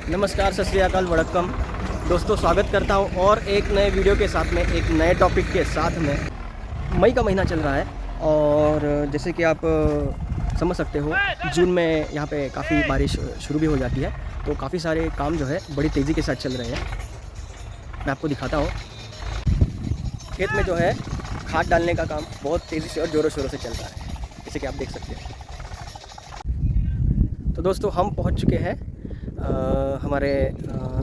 नमस्कार, सत श्री अकाल, वड़क्कम दोस्तों, स्वागत करता हूं और एक नए वीडियो के साथ में, एक नए टॉपिक के साथ में। मई का महीना चल रहा है और जैसे कि आप समझ सकते हो, जून में यहाँ पे काफ़ी बारिश शुरू भी हो जाती है, तो काफ़ी सारे काम जो है बड़ी तेज़ी के साथ चल रहे हैं। मैं आपको दिखाता हूँ, खेत में जो है खाद डालने का काम बहुत तेज़ी से और ज़ोरों शोरों से चल रहा है, जैसे कि आप देख सकते हैं। तो दोस्तों, हम पहुँच चुके हैं हमारे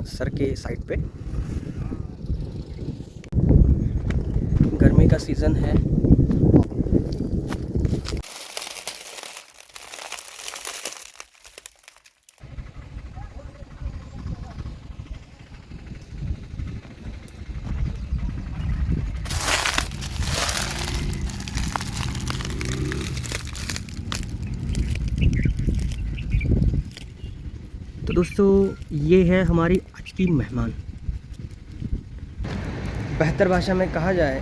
सर के साइट पे। गर्मी का सीज़न है। तो दोस्तों, ये है हमारी आज की मेहमान। बेहतर भाषा में कहा जाए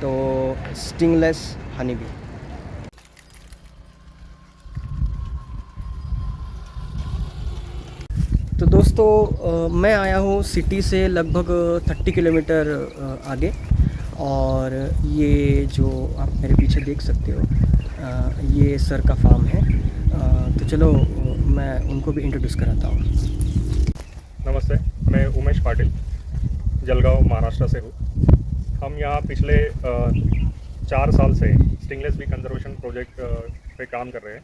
तो स्टिंगलेस हनी बी। तो दोस्तों, मैं आया हूँ सिटी से लगभग 30 किलोमीटर आगे, और ये जो आप मेरे पीछे देख सकते हो, ये सर का फार्म है। तो चलो मैं उनको भी इंट्रोड्यूस कराता हूँ। नमस्ते, मैं उमेश पाटिल, जलगांव, महाराष्ट्र से हूँ। हम यहाँ पिछले 4 साल से स्टिंगलेस बी कंजर्वेशन प्रोजेक्ट पे काम कर रहे हैं।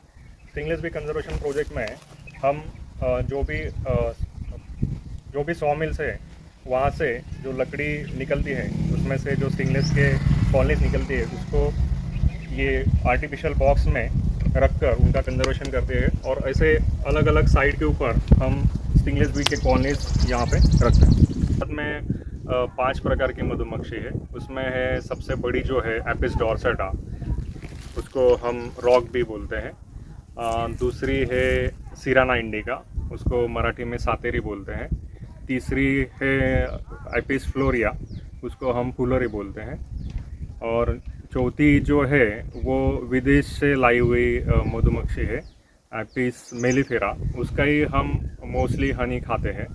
स्टिंगलेस बी कंजर्वेशन प्रोजेक्ट में हम जो भी सॉ मिल्स है, वहाँ से जो लकड़ी निकलती है, उसमें से जो स्टिंगलेस के कॉलोनीज निकलती है, उसको ये आर्टिफिशियल बॉक्स में रखकर उनका कंजर्वेशन करते हैं, और ऐसे अलग अलग साइड के ऊपर हम स्टिंगलेस बी के कॉलोनीज यहाँ पे रखते हैं। बाद में 5 प्रकार की मधुमक्खी है। उसमें है सबसे बड़ी जो है एपिस डॉर्सेटा, उसको हम रॉक बी बोलते हैं। दूसरी है सिराना इंडिका, उसको मराठी में सातेरी बोलते हैं। तीसरी है एपिस फ्लोरिया, उसको हम फुलरी बोलते हैं। और चौथी जो है वो विदेश से लाई हुई मधुमक्खी है, एपिस मेलिफेरा। उसका ही हम मोस्टली हनी खाते हैं,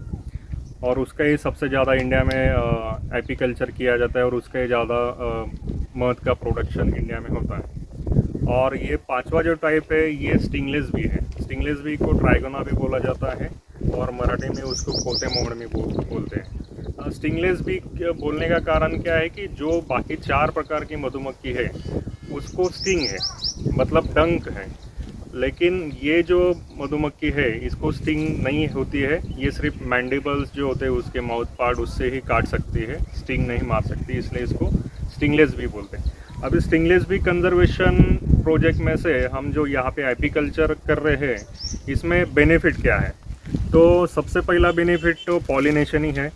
और उसका ही सबसे ज़्यादा इंडिया में एपीकल्चर किया जाता है, और उसका ही ज़्यादा मध का प्रोडक्शन इंडिया में होता है। और ये 5वां जो टाइप है, ये स्टिंगलेस बी है। स्टिंगलेस बी को ट्राइगोना भी बोला जाता है, और मराठी में उसको पोते मोहड़ बोलते हैं। स्टिंगलेस बी बोलने का कारण क्या है कि जो बाकी 4 प्रकार की मधुमक्खी है, उसको स्टिंग है, मतलब डंक है। लेकिन ये जो मधुमक्खी है, इसको स्टिंग नहीं होती है। ये सिर्फ मैंडिबल्स जो होते हैं, उसके माउथ पार्ट, उससे ही काट सकती है, स्टिंग नहीं मार सकती, इसलिए इसको स्टिंगलेस बी बोलते हैं। अब स्टिंगलेस बी कंजर्वेशन प्रोजेक्ट में से हम जो यहाँ पे एपीकल्चर कर रहे हैं, इसमें बेनिफिट क्या है? तो सबसे पहला बेनिफिट तो पॉलिनेशन ही है।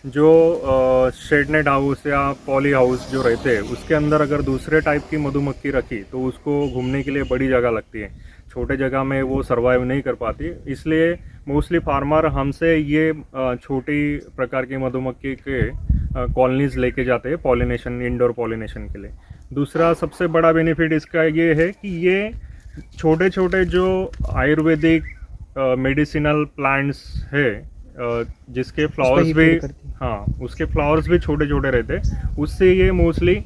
जो शेडनेट हाउस या पॉली हाउस जो रहते हैं, उसके अंदर अगर दूसरे टाइप की मधुमक्खी रखी तो उसको घूमने के लिए बड़ी जगह लगती है, छोटे जगह में वो सर्वाइव नहीं कर पाती। इसलिए मोस्टली फार्मर हमसे ये छोटी प्रकार की मधुमक्खी के कॉलोनीज लेके जाते हैं पॉलिनेशन, इंडोर पॉलिनेशन के लिए। दूसरा सबसे बड़ा बेनिफिट इसका ये है कि ये छोटे छोटे जो आयुर्वेदिक मेडिसिनल प्लांट्स है, जिसके फ्लावर्स भी, हाँ, उसके फ्लावर्स भी छोटे छोटे रहते हैं, उससे ये मोस्टली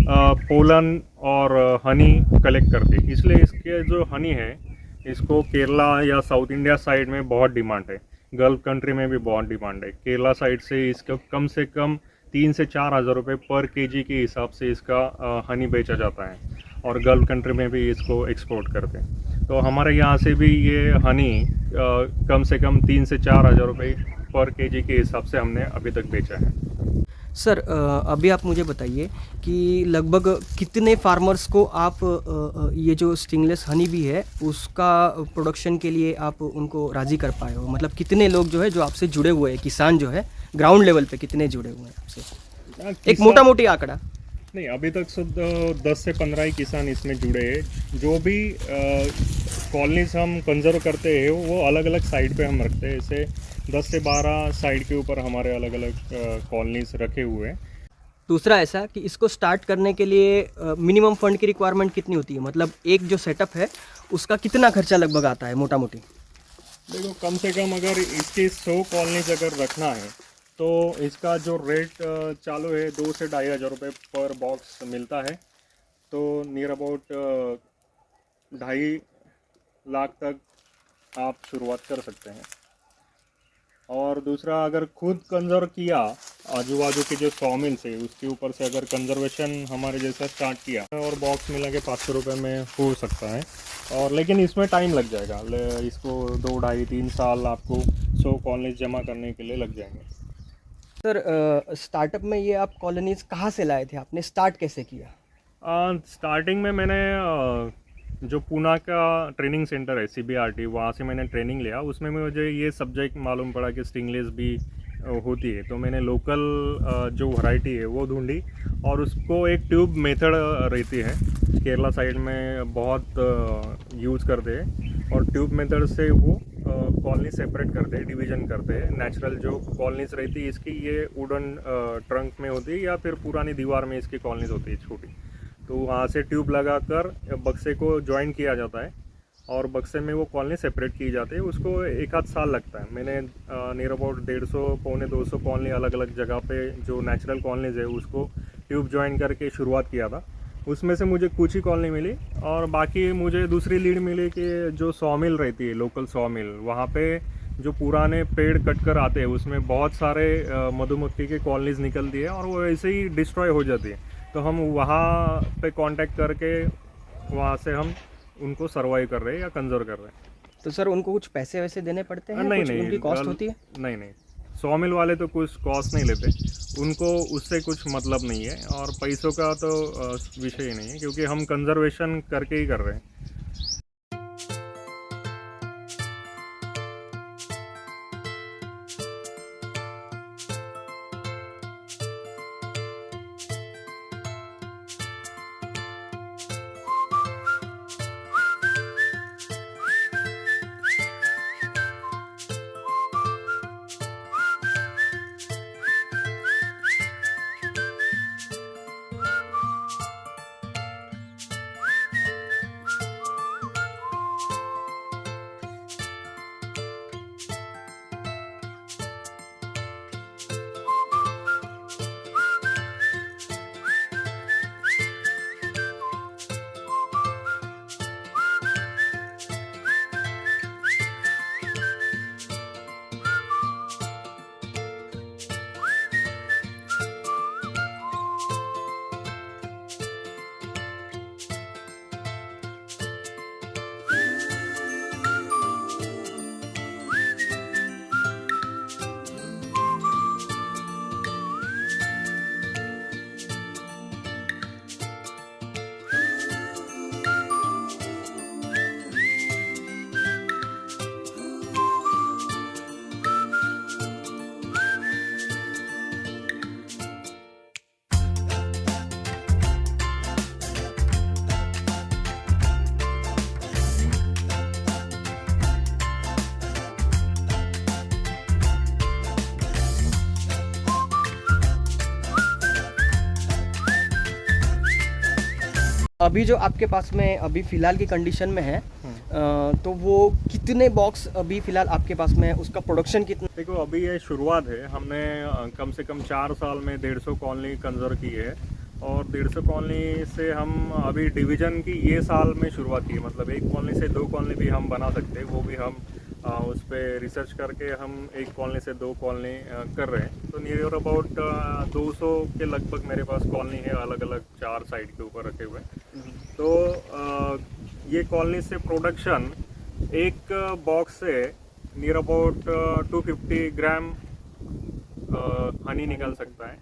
पोलन और हनी कलेक्ट करते हैं। इसलिए इसके जो हनी है, इसको केरला या साउथ इंडिया साइड में बहुत डिमांड है, गल्फ कंट्री में भी बहुत डिमांड है। केरला साइड से इसका कम से कम 3 से 4 हज़ार रुपये पर केजी के हिसाब से इसका हनी बेचा जाता है, और गल्फ कंट्री में भी इसको एक्सपोर्ट करते हैं। तो हमारे यहाँ से भी ये हनी कम से कम 3 से 4 हज़ार रुपये पर केजी के हिसाब से हमने अभी तक बेचा है। सर, अभी आप मुझे बताइए कि लगभग कितने फार्मर्स को आप ये जो स्टिंगलेस हनी बी है, उसका प्रोडक्शन के लिए आप उनको राज़ी कर पाए हो? मतलब कितने लोग जो है, जो आपसे जुड़े हुए हैं, किसान जो है ग्राउंड लेवल पे कितने जुड़े हुए हैं आपसे? एक मोटा मोटी आंकड़ा। नहीं, अभी तक 10 से 15 ही किसान इसमें जुड़े हैं। जो भी कॉलोनीज हम कंजर्व करते हैं, वो अलग अलग साइड पे हम रखते हैं। ऐसे 10 से 12 साइड के ऊपर हमारे अलग अलग कॉलोनीज रखे हुए हैं। दूसरा ऐसा कि इसको स्टार्ट करने के लिए मिनिमम फंड की रिक्वायरमेंट कितनी होती है? मतलब एक जो सेटअप है, उसका कितना खर्चा लगभग आता है मोटा मोटी? देखो कम से कम अगर इसकी 100 कॉलोनीज अगर रखना है तो इसका जो रेट चालू है 2 से 2,500 रुपये पर बॉक्स मिलता है। तो नियर अबाउट 2.5 लाख तक आप शुरुआत कर सकते हैं। और दूसरा, अगर खुद कंजर्व किया, आजू बाजू के जो सॉमिल्स है उसके ऊपर से अगर कंजर्वेशन हमारे जैसा स्टार्ट किया और बॉक्स मिला के 500 रुपये में हो सकता है। और लेकिन इसमें टाइम लग जाएगा, इसको 2, 2.5, 3 साल आपको 100 कॉलोनीज जमा करने के लिए लग जाएंगे। सर स्टार्टअप में ये आप कॉलोनीज कहाँ से लाए थे, आपने स्टार्ट कैसे किया? स्टार्टिंग में मैंने जो पूना का ट्रेनिंग सेंटर है CBRT, वहाँ से मैंने ट्रेनिंग लिया। उसमें मुझे ये सब्जेक्ट मालूम पड़ा कि स्टिंगलेस भी होती है। तो मैंने लोकल जो वैरायटी है वो ढूंढी और उसको एक ट्यूब मेथड रहती है, केरला साइड में बहुत यूज़ करते हैं। और ट्यूब मेथड से वो कॉलोनी सेपरेट करते हैं, डिवीजन करते हैं। नेचुरल जो कॉलोनीज रहती है इसकी, ये वुडन ट्रंक में होती है या फिर पुरानी दीवार में इसकी कॉलोनीज होती है छोटी। तो वहाँ से ट्यूब लगाकर बक्से को ज्वाइन किया जाता है और बक्से में वो कॉलोनी सेपरेट की जाती है। उसको 1 आध साल लगता है। मैंने नियर अबाउट 150 पौने 200 कॉलोनी अलग अलग जगह पे जो नेचुरल कॉलोनीज है उसको ट्यूब ज्वाइन करके शुरुआत किया था। उसमें से मुझे कुछ ही कॉलोनी मिली और बाकी मुझे दूसरी लीड मिली कि जो सॉमिल रहती है, लोकल सॉमिल, वहाँ पे जो पुराने पेड़ कट कर आते हैं उसमें बहुत सारे मधुमक्खी के कॉलोनीज निकलती है और वो ऐसे ही डिस्ट्रॉय हो जाती है। तो हम वहाँ पे कांटेक्ट करके वहाँ से हम उनको सर्वाइव कर रहे हैं या कंजर्व कर रहे हैं। तो सर उनको कुछ पैसे वैसे देने पड़ते हैं? नहीं कुछ नहीं, उनकी कॉस्ट होती है? नहीं नहीं, सॉमिल वाले तो कुछ कॉस्ट नहीं लेते, उनको उससे कुछ मतलब नहीं है और पैसों का तो विषय ही नहीं है, क्योंकि हम कंजर्वेशन करके ही कर रहे हैं। अभी जो आपके पास में अभी फ़िलहाल की कंडीशन में है, तो वो कितने बॉक्स अभी फ़िलहाल आपके पास में है, उसका प्रोडक्शन कितना? देखो अभी ये शुरुआत है। हमने कम से कम 4 साल में 150 कॉलोनी कंजर्व की है और 150 कॉलोनी से हम अभी डिवीज़न की ये साल में शुरुआत की है। मतलब एक कॉलोनी से 2 कॉलोनी भी हम बना सकते हैं, वो भी हम उस पर रिसर्च करके हम एक कॉलोनी से 2 कॉलोनी कर रहे हैं। तो नियर अबाउट 200 के लगभग मेरे पास कॉलोनी है, अलग अलग 4 साइड के ऊपर रखे हुए। तो ये कॉलोनी से प्रोडक्शन एक बॉक्स से नियर अबाउट 250 ग्राम हनी निकल सकता है।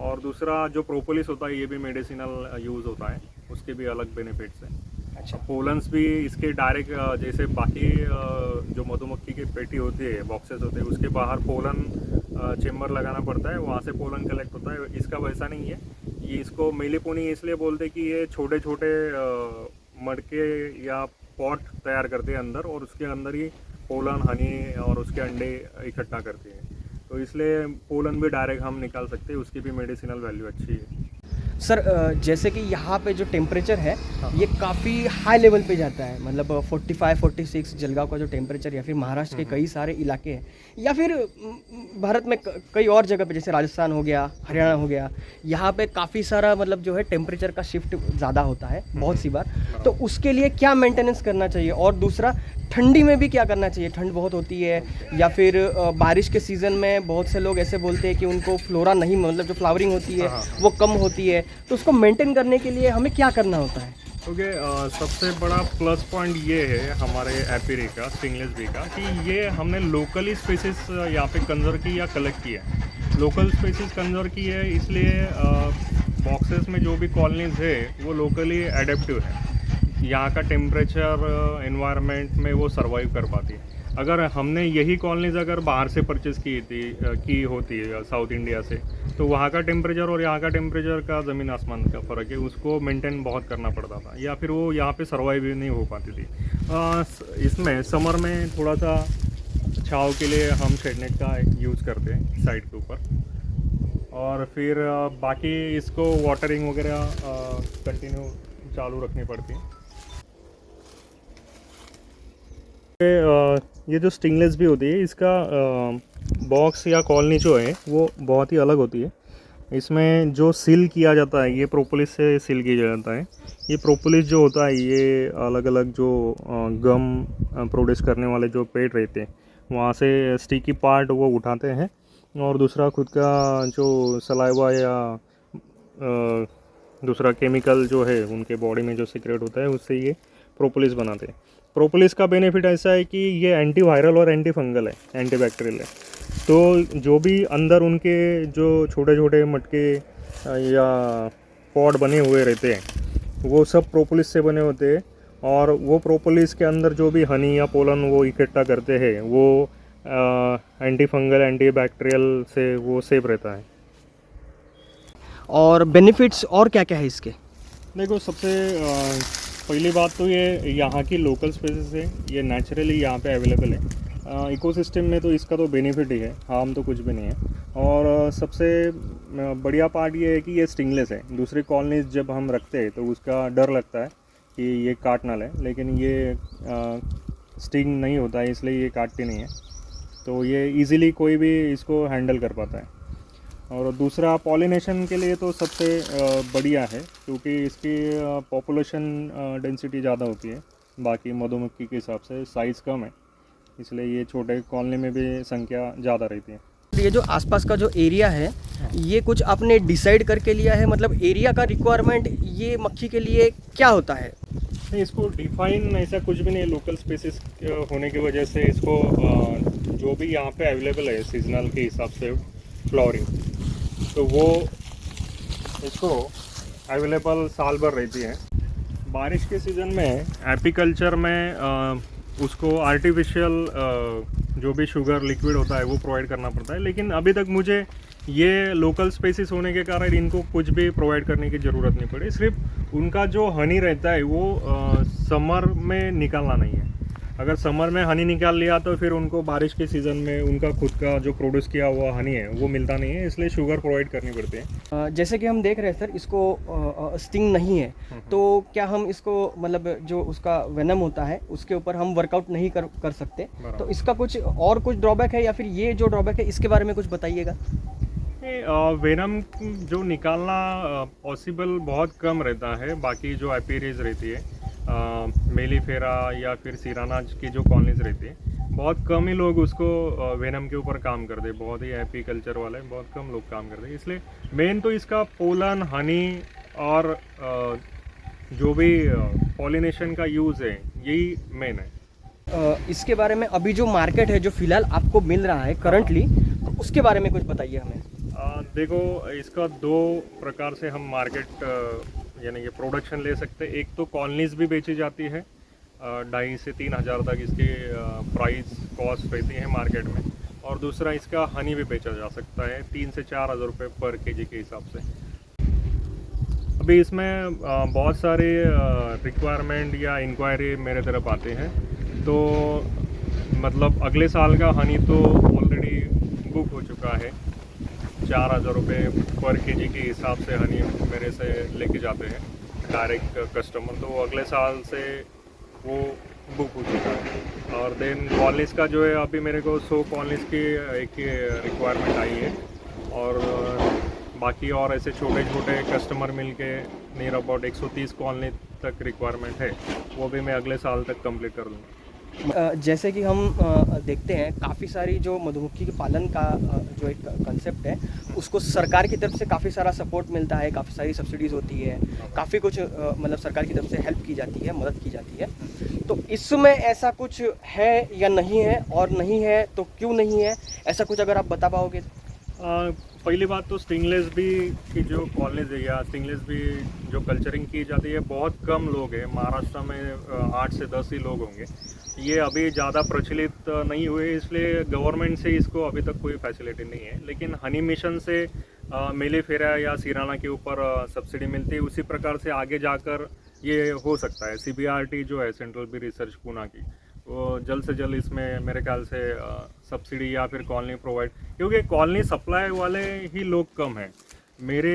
और दूसरा जो प्रोपोलिस होता है ये भी मेडिसिनल यूज़ होता है, उसके भी अलग बेनिफिट्स हैं। अच्छा, पोलन्स भी इसके डायरेक्ट जैसे बाकी जो मधुमक्खी की पेटी होती है, बॉक्सेस होते हैं, उसके बाहर पोलन चेम्बर लगाना पड़ता है, वहाँ से पोलन कलेक्ट होता है। इसका वैसा नहीं है। ये इसको मेलीपोनी इसलिए बोलते हैं कि ये छोटे छोटे मडके या पॉट तैयार करते हैं अंदर, और उसके अंदर ही पोलन, हनी और उसके अंडे इकट्ठा करते हैं। तो इसलिए पोलन भी डायरेक्ट हम निकाल सकते हैं, उसकी भी मेडिसिनल वैल्यू अच्छी है। सर जैसे कि यहाँ पे जो टेम्परेचर है हाँ। ये काफ़ी हाई लेवल पे जाता है, मतलब 45-46 जलगांव का जो टेम्परेचर, या फिर महाराष्ट्र के कई सारे इलाके हैं, या फिर भारत में कई और जगह पे जैसे राजस्थान हो गया, हरियाणा हो गया, यहाँ पे काफ़ी सारा मतलब जो है टेम्परेचर का शिफ्ट ज़्यादा होता है बहुत सी बार। तो उसके लिए क्या मेंटेनेंस करना चाहिए, और दूसरा ठंडी में भी क्या करना चाहिए, ठंड बहुत होती है, या फिर बारिश के सीज़न में बहुत से लोग ऐसे बोलते हैं कि उनको फ्लोरा नहीं, मतलब जो फ्लावरिंग होती है वो कम होती है, तो उसको मेंटेन करने के लिए हमें क्या करना होता है? ओके, सबसे बड़ा प्लस पॉइंट ये है हमारे एपीरी का, स्टिंगलेस बी का, कि ये हमने लोकली स्पीसीज यहाँ पे कंजर्व की या कलेक्ट की है। लोकल स्पीसीज कंजर्व की है, इसलिए बॉक्सेस में जो भी कॉलोनीज है वो लोकली एडेप्टिव है, यहाँ का टेम्परेचर एनवायरनमेंट में वो सर्वाइव कर पाती है। अगर हमने यही कॉलोनीज अगर बाहर से परचेज़ की होती है साउथ इंडिया से, तो वहाँ का टेम्परेचर और यहाँ का टेम्परेचर का ज़मीन आसमान का फ़र्क है, उसको मेंटेन बहुत करना पड़ता था, या फिर वो यहाँ पे सर्वाइव भी नहीं हो पाती थी। इसमें समर में थोड़ा सा छाँव के लिए हम शेडनेट का यूज़ करते हैं साइड के ऊपर, और फिर बाकी इसको वाटरिंग वगैरह कंटिन्यू चालू रखनी पड़ती है। ये जो स्टिंगलेस भी होती है, इसका बॉक्स या कॉलोनी जो है वो बहुत ही अलग होती है। इसमें जो सील किया जाता है ये प्रोपोलिस से सील किया जाता है। ये प्रोपोलिस जो होता है ये अलग अलग जो गम प्रोड्यूस करने वाले जो पेड़ रहते हैं वहाँ से स्टिकी पार्ट वो उठाते हैं, और दूसरा खुद का जो सलाइवा या दूसरा केमिकल जो है उनके बॉडी में जो सीक्रेट होता है उससे ये प्रोपोलिस बनाते हैं। प्रोपोलिस का बेनिफिट ऐसा है कि ये एंटी वायरल और एंटी फंगल है, एंटी बैक्टीरियल है। तो जो भी अंदर उनके जो छोटे छोटे मटके या पॉड बने हुए रहते हैं वो सब प्रोपोलिस से बने होते हैं, और वो प्रोपोलिस के अंदर जो भी हनी या पोलन वो इकट्ठा करते हैं वो एंटी फंगल एंटी बैक्टीरियल से वो सेफ रहता है। और बेनिफिट्स और क्या क्या है इसके? देखो, सबसे पहली बात तो ये यहाँ की लोकल स्पेसीज है, ये नेचुरली यहाँ पे अवेलेबल है। इकोसिस्टम में तो इसका तो बेनिफिट ही है, हार्म तो कुछ भी नहीं है। और सबसे बढ़िया पार्ट ये है कि ये स्टिंगलेस है। दूसरी कॉलोनीज जब हम रखते हैं तो उसका डर लगता है कि ये काट ना ले, लेकिन ये स्टिंग नहीं होता है, इसलिए ये काटती नहीं है, तो ये इजीली कोई भी इसको हैंडल कर पाता है। और दूसरा पॉलिनेशन के लिए तो सबसे बढ़िया है, क्योंकि इसकी पॉपुलेशन डेंसिटी ज़्यादा होती है, बाकी मधुमक्खी के हिसाब से साइज़ कम है, इसलिए ये छोटे कॉलोनी में भी संख्या ज़्यादा रहती है। ये जो आसपास का जो एरिया है ये कुछ आपने डिसाइड करके लिया है, मतलब एरिया का रिक्वायरमेंट ये मक्खी के लिए क्या होता है? नहीं, इसको डिफाइन ऐसा कुछ भी नहीं है। लोकल स्पेसिस होने की वजह से इसको जो भी यहाँ पे अवेलेबल है सीजनल के हिसाब से फ्लावरिंग, तो वो इसको अवेलेबल साल भर रहती है। बारिश के सीज़न में एपीकल्चर में उसको आर्टिफिशियल जो भी शुगर लिक्विड होता है वो प्रोवाइड करना पड़ता है, लेकिन अभी तक मुझे ये लोकल स्पेसिस होने के कारण इनको कुछ भी प्रोवाइड करने की ज़रूरत नहीं पड़ी। सिर्फ उनका जो हनी रहता है वो समर में निकालना नहीं है। अगर समर में हनी निकाल लिया तो फिर उनको बारिश के सीज़न में उनका खुद का जो प्रोड्यूस किया हुआ हनी है वो मिलता नहीं है, इसलिए शुगर प्रोवाइड करनी पड़ती है। जैसे कि हम देख रहे हैं सर, इसको स्टिंग नहीं है, तो क्या हम इसको मतलब जो उसका वेनम होता है उसके ऊपर हम वर्कआउट नहीं कर सकते? तो इसका कुछ ड्रॉबैक है, या फिर ये जो ड्रॉबैक है इसके बारे में कुछ बताइएगा। वेनम जो निकालना पॉसिबल बहुत कम रहता है। बाकी जो एपीरीज रहती है मेलीफेरा या फिर सिराना की जो कॉलोनीज रहती है, बहुत कम ही लोग उसको वेनम के ऊपर काम करते हैं। बहुत ही एपी कल्चर वाले बहुत कम लोग काम करते हैं, इसलिए मेन तो इसका पोलन, हनी और जो भी पॉलिनेशन का यूज़ है यही मेन है। इसके बारे में अभी जो मार्केट है जो फ़िलहाल आपको मिल रहा है करंटली, तो उसके बारे में कुछ बताइए हमें। देखो, इसका दो प्रकार से हम मार्केट यानी कि प्रोडक्शन ले सकते हैं। एक तो कॉलोनीज भी बेची जाती है, 2,500 से 3,000 तक इसकी प्राइस कॉस्ट रहती है मार्केट में, और दूसरा इसका हनी भी बेचा जा सकता है 3,000 से 4,000 रुपये पर केजी के हिसाब से। अभी इसमें बहुत सारे रिक्वायरमेंट या इंक्वायरी मेरे तरफ आते हैं, तो मतलब अगले साल का हनी तो ऑलरेडी बुक हो चुका है। 4,000 रुपये पर केजी के हिसाब से हनी मेरे से लेके जाते हैं डायरेक्ट कस्टमर। तो अगले साल से वो बुक हो चुका है। और देन कॉलनीज़ का जो है अभी मेरे को 100 कॉलनीज़ की एक रिक्वायरमेंट आई है, और बाकी और ऐसे छोटे छोटे कस्टमर मिलके नियर अबाउट 130 कॉलनी तक रिक्वायरमेंट है, वो भी मैं अगले साल तक कंप्लीट कर लूँगा। जैसे कि हम देखते हैं काफ़ी सारी जो मधुमक्खी के पालन का जो एक कंसेप्ट है उसको सरकार की तरफ से काफ़ी सारा सपोर्ट मिलता है, काफ़ी सारी सब्सिडीज़ होती है, काफ़ी कुछ मतलब सरकार की तरफ से हेल्प की जाती है, मदद की जाती है। तो इसमें ऐसा कुछ है या नहीं है, और नहीं है तो क्यों नहीं है, ऐसा कुछ अगर आप बता पाओगे? पहली बात तो स्टिंगलेस भी की जो कॉलेज है या स्टिंगलेस भी जो कल्चरिंग की जाती है बहुत कम लोग हैं। महाराष्ट्र में 8 से 10 ही लोग होंगे। ये अभी ज़्यादा प्रचलित नहीं हुए, इसलिए गवर्नमेंट से इसको अभी तक कोई फैसिलिटी नहीं है। लेकिन हनी मिशन से मेलीफेरा या सिराना के ऊपर सब्सिडी मिलती है, उसी प्रकार से आगे जाकर ये हो सकता है। CBRT जो है सेंट्रल बी रिसर्च पूना की, वो जल्द से जल्द इसमें मेरे ख्याल से सब्सिडी या फिर कॉलोनी प्रोवाइड, क्योंकि कॉलोनी सप्लाई वाले ही लोग कम हैं। मेरे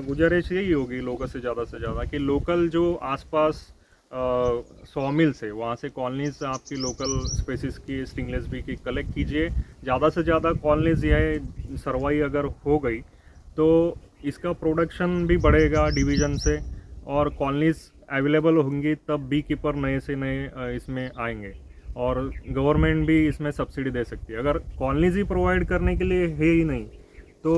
गुजारिश यही होगी लोगों से ज़्यादा कि लोकल जो आसपास सॉमिल्स है वहाँ से कॉलोनीज़ आपकी लोकल स्पेसिस की स्टिंगलेस बी की कलेक्ट कीजिए। ज़्यादा से ज़्यादा कॉलोनीज़ यह सर्वाई अगर हो गई तो इसका प्रोडक्शन भी बढ़ेगा डिवीज़न से, और कॉलोनीज़ अवेलेबल होंगी तब बी कीपर नए से नए इसमें आएंगे, और गवर्नमेंट भी इसमें सब्सिडी दे सकती है। अगर कॉलोनीज़ ही प्रोवाइड करने के लिए है ही नहीं तो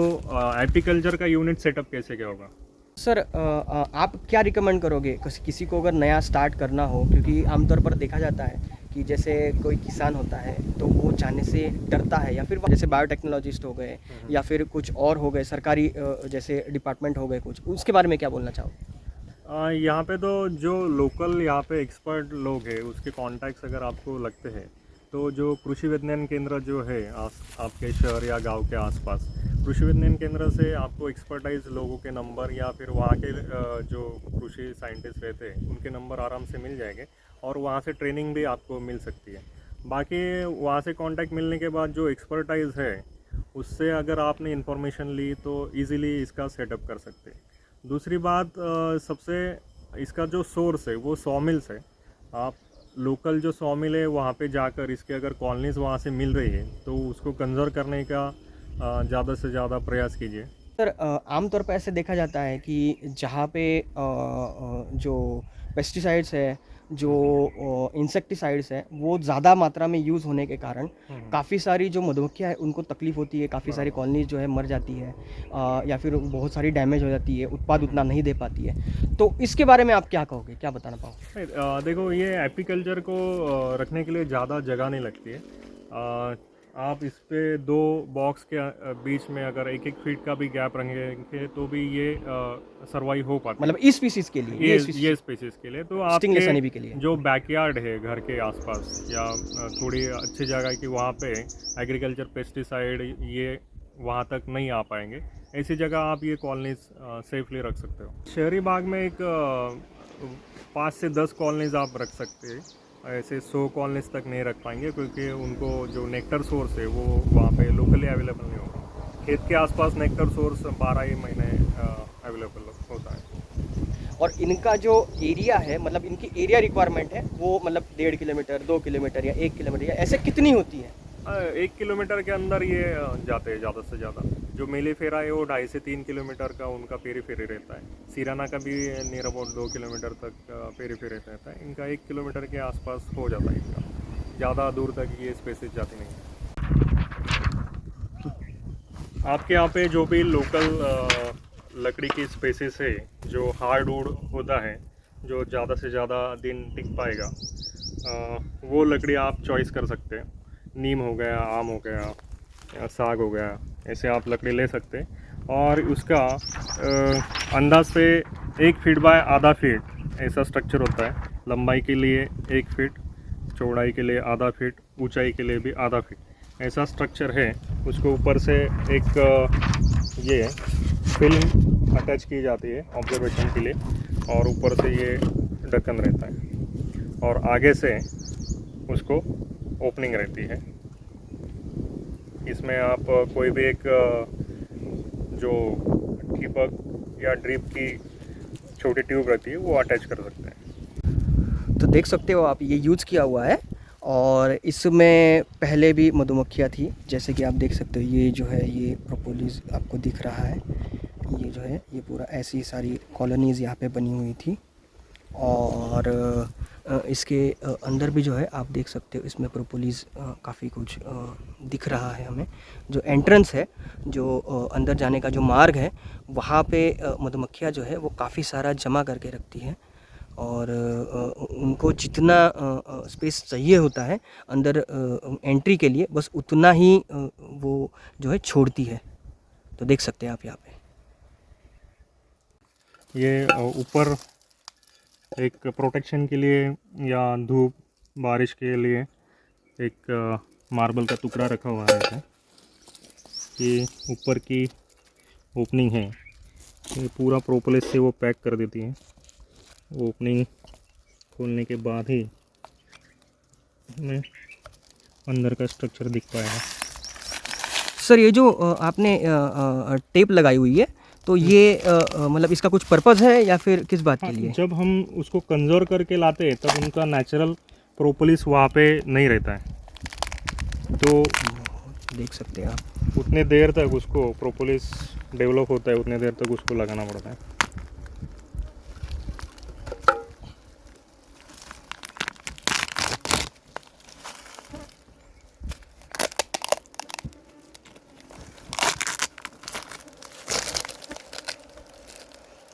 एपीकल्चर का यूनिट सेटअप कैसे क्या होगा? सर आप क्या रिकमेंड करोगे किसी को अगर नया स्टार्ट करना हो? क्योंकि आमतौर पर देखा जाता है कि जैसे कोई किसान होता है तो वो जाने से डरता है, या फिर जैसे बायोटेक्नोलॉजिस्ट हो गए या फिर कुछ और हो गए सरकारी जैसे डिपार्टमेंट हो गए कुछ, उसके बारे में क्या बोलना चाहोगे? यहाँ पे तो जो लोकल यहाँ पे एक्सपर्ट लोग हैं उसके कॉन्टैक्ट्स अगर आपको लगते हैं तो जो कृषि विज्ञान केंद्र जो है आपके शहर या गांव के आसपास, कृषि विज्ञान केंद्र से आपको एक्सपर्टाइज लोगों के नंबर या फिर वहाँ के जो कृषि साइंटिस्ट रहते हैं उनके नंबर आराम से मिल जाएंगे, और वहाँ से ट्रेनिंग भी आपको मिल सकती है। बाकी वहाँ से कांटेक्ट मिलने के बाद जो एक्सपर्टाइज है उससे अगर आपने इन्फॉर्मेशन ली तो ईज़िली इसका सेटअप कर सकते हैं। दूसरी बात सबसे इसका जो सोर्स है वो सॉमिल्स है। आप लोकल जो सॉमिल है वहाँ पे जाकर इसके अगर कॉलोनीज़ वहाँ से मिल रही है तो उसको कंजर्व करने का ज़्यादा से ज़्यादा प्रयास कीजिए। सर आमतौर पर ऐसे देखा जाता है कि जहाँ पे जो पेस्टिसाइड्स है, जो इंसेक्टिसाइड्स हैं, वो ज़्यादा मात्रा में यूज़ होने के कारण काफ़ी सारी जो मधुमक्खियाँ हैं उनको तकलीफ़ होती है, काफ़ी सारी कॉलोनीज जो है मर जाती है, या फिर बहुत सारी डैमेज हो जाती है, उत्पाद उतना नहीं दे पाती है। तो इसके बारे में आप क्या कहोगे, क्या बताना पाओगे? देखो ये एपीकल्चर को रखने के लिए ज़्यादा जगह नहीं लगती है। आप इस पे 2 बॉक्स के बीच में अगर 1-1 फीट का भी गैप रखेंगे तो भी ये सर्वाइव हो पाता है। मतलब इस स्पीसीज़ के लिए, ये स्पीसीज के लिए तो स्टिंगलेस हनी बी आपके के लिए। जो बैकयार्ड है घर के आसपास या थोड़ी अच्छी जगह की वहाँ पे एग्रीकल्चर पेस्टिसाइड ये वहाँ तक नहीं आ पाएंगे, ऐसी जगह आप ये कॉलोनीज सेफली रख सकते हो। शहरी बाग में एक 5 से 10 कॉलोनीज आप रख सकते हैं, ऐसे 100 कॉलोनीज तक नहीं रख पाएंगे क्योंकि उनको जो नेक्टर सोर्स है वो वहाँ पे लोकली अवेलेबल नहीं होगा। खेत के आसपास नेक्टर सोर्स 12 ही महीने अवेलेबल होता है। और इनका जो एरिया है, मतलब इनकी एरिया रिक्वायरमेंट है वो मतलब 1.5 किलोमीटर, 2 किलोमीटर या 1 किलोमीटर या ऐसे कितनी होती है? 1 किलोमीटर के अंदर ये जाते हैं ज़्यादा से ज़्यादा। जो मेलीफेरा है वो 2.5 से 3 किलोमीटर का उनका पेरीफेरी रहता है। सिराना का भी नियर अबाउट 2 किलोमीटर तक पेरीफेरी रहता है। इनका 1 किलोमीटर के आसपास हो जाता है इनका, ज़्यादा दूर तक ये स्पेसिस जाती नहीं है। आपके यहाँ पे जो भी लोकल लकड़ी की स्पेसिस है जो हार्डवुड होता है, जो ज़्यादा से ज़्यादा दिन टिक पाएगा, वो लकड़ी आप चॉइस कर सकते हैं। नीम हो गया, आम हो गया या साग हो गया, ऐसे आप लकड़ी ले सकते हैं। और उसका अंदाज से 1 फीट बाय आधा फीट ऐसा स्ट्रक्चर होता है। लंबाई के लिए 1 फीट, चौड़ाई के लिए आधा फीट, ऊंचाई के लिए भी आधा फीट ऐसा स्ट्रक्चर है। उसको ऊपर से एक ये फिल्म अटैच की जाती है ऑब्जर्वेशन के लिए, और ऊपर से ये ढक्कन रहता है, और आगे से उसको ओपनिंग रहती है। इसमें आप कोई भी एक जो ठीपक या ड्रिप की छोटी ट्यूब रहती है वो अटैच कर सकते हैं। तो देख सकते हो आप, ये यूज़ किया हुआ है और इसमें पहले भी मधुमक्खियाँ थी, जैसे कि आप देख सकते हो। ये जो है ये प्रोपोलिस आपको दिख रहा है, ये जो है ये पूरा ऐसी सारी कॉलोनीज़ यहाँ पे बनी हुई थी। और इसके अंदर भी जो है आप देख सकते हो, इसमें प्रोपोलिस काफ़ी कुछ दिख रहा है हमें। जो एंट्रेंस है, जो अंदर जाने का जो मार्ग है, वहाँ पे मधुमक्खियाँ जो है वो काफ़ी सारा जमा करके रखती हैं और उनको जितना स्पेस चाहिए होता है अंदर एंट्री के लिए, बस उतना ही वो जो है छोड़ती है। तो देख सकते हैं आप यहाँ पे। ये ऊपर एक प्रोटेक्शन के लिए या धूप बारिश के लिए एक मार्बल का टुकड़ा रखा हुआ है इसमें। ये ऊपर की ओपनिंग है, ये पूरा प्रोपोलिस से वो पैक कर देती है। ओपनिंग खोलने के बाद ही हमें अंदर का स्ट्रक्चर दिख पाएगा। सर, ये जो आपने टेप लगाई हुई है, तो ये मतलब इसका कुछ पर्पज़ है या फिर किस बात के लिए? जब हम उसको कंजर्व करके लाते हैं तब उनका नेचुरल प्रोपोलिस वहाँ पे नहीं रहता है, तो देख सकते हैं आप। उतने देर तक उसको प्रोपोलिस डेवलप होता है, उतने देर तक उसको लगाना पड़ता है।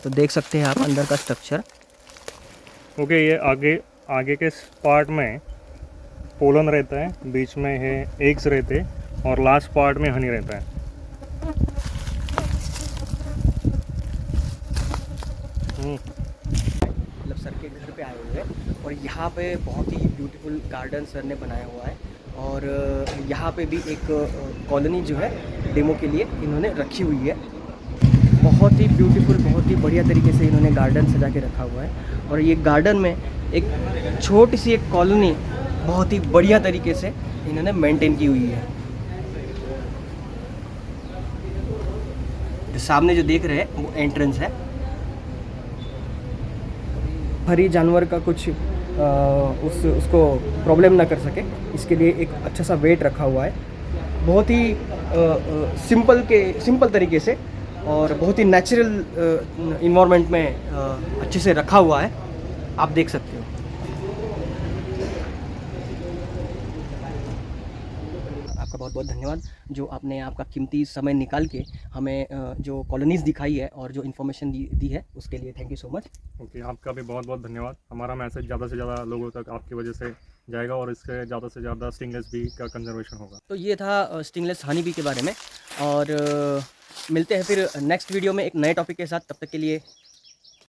तो देख सकते हैं आप अंदर का स्ट्रक्चर। ओके, ये आगे के पार्ट में पोलन रहता है, बीच में है एग्स रहते हैं और लास्ट पार्ट में हनी रहता है। मतलब सर के घर पे आए हुए हैं और यहाँ पे बहुत ही ब्यूटीफुल गार्डन सर ने बनाया हुआ है। और यहाँ पे भी एक कॉलोनी जो है डेमो के लिए इन्होंने रखी हुई है। बहुत ही ब्यूटीफुल, बहुत ही बढ़िया तरीके से इन्होंने गार्डन सजा के रखा हुआ है। और ये गार्डन में एक छोटी सी एक कॉलोनी बहुत ही बढ़िया तरीके से इन्होंने मेंटेन की हुई है। जो सामने जो देख रहे हैं वो एंट्रेंस है। हरी जानवर का कुछ उसको प्रॉब्लम ना कर सके, इसके लिए एक अच्छा सा वेट रखा हुआ है। बहुत ही सिंपल तरीके से और बहुत ही नेचुरल इन्वायरमेंट में अच्छे से रखा हुआ है, आप देख सकते हो। आपका बहुत बहुत धन्यवाद जो आपने आपका कीमती समय निकाल के हमें जो कॉलोनीज़ दिखाई है और जो इन्फॉर्मेशन दी है, उसके लिए thank you so much. Okay, आपका भी बहुत बहुत धन्यवाद। हमारा मैसेज ज़्यादा से ज़्यादा लोगों तक आपकी वजह से जाएगा और इससे ज़्यादा से ज़्यादा स्टिंगलेस बी का कंजर्वेशन होगा। तो ये था स्टिंगलेस हनी बी के बारे में, और मिलते हैं फिर नेक्स्ट वीडियो में एक नए टॉपिक के साथ। तब तक के लिए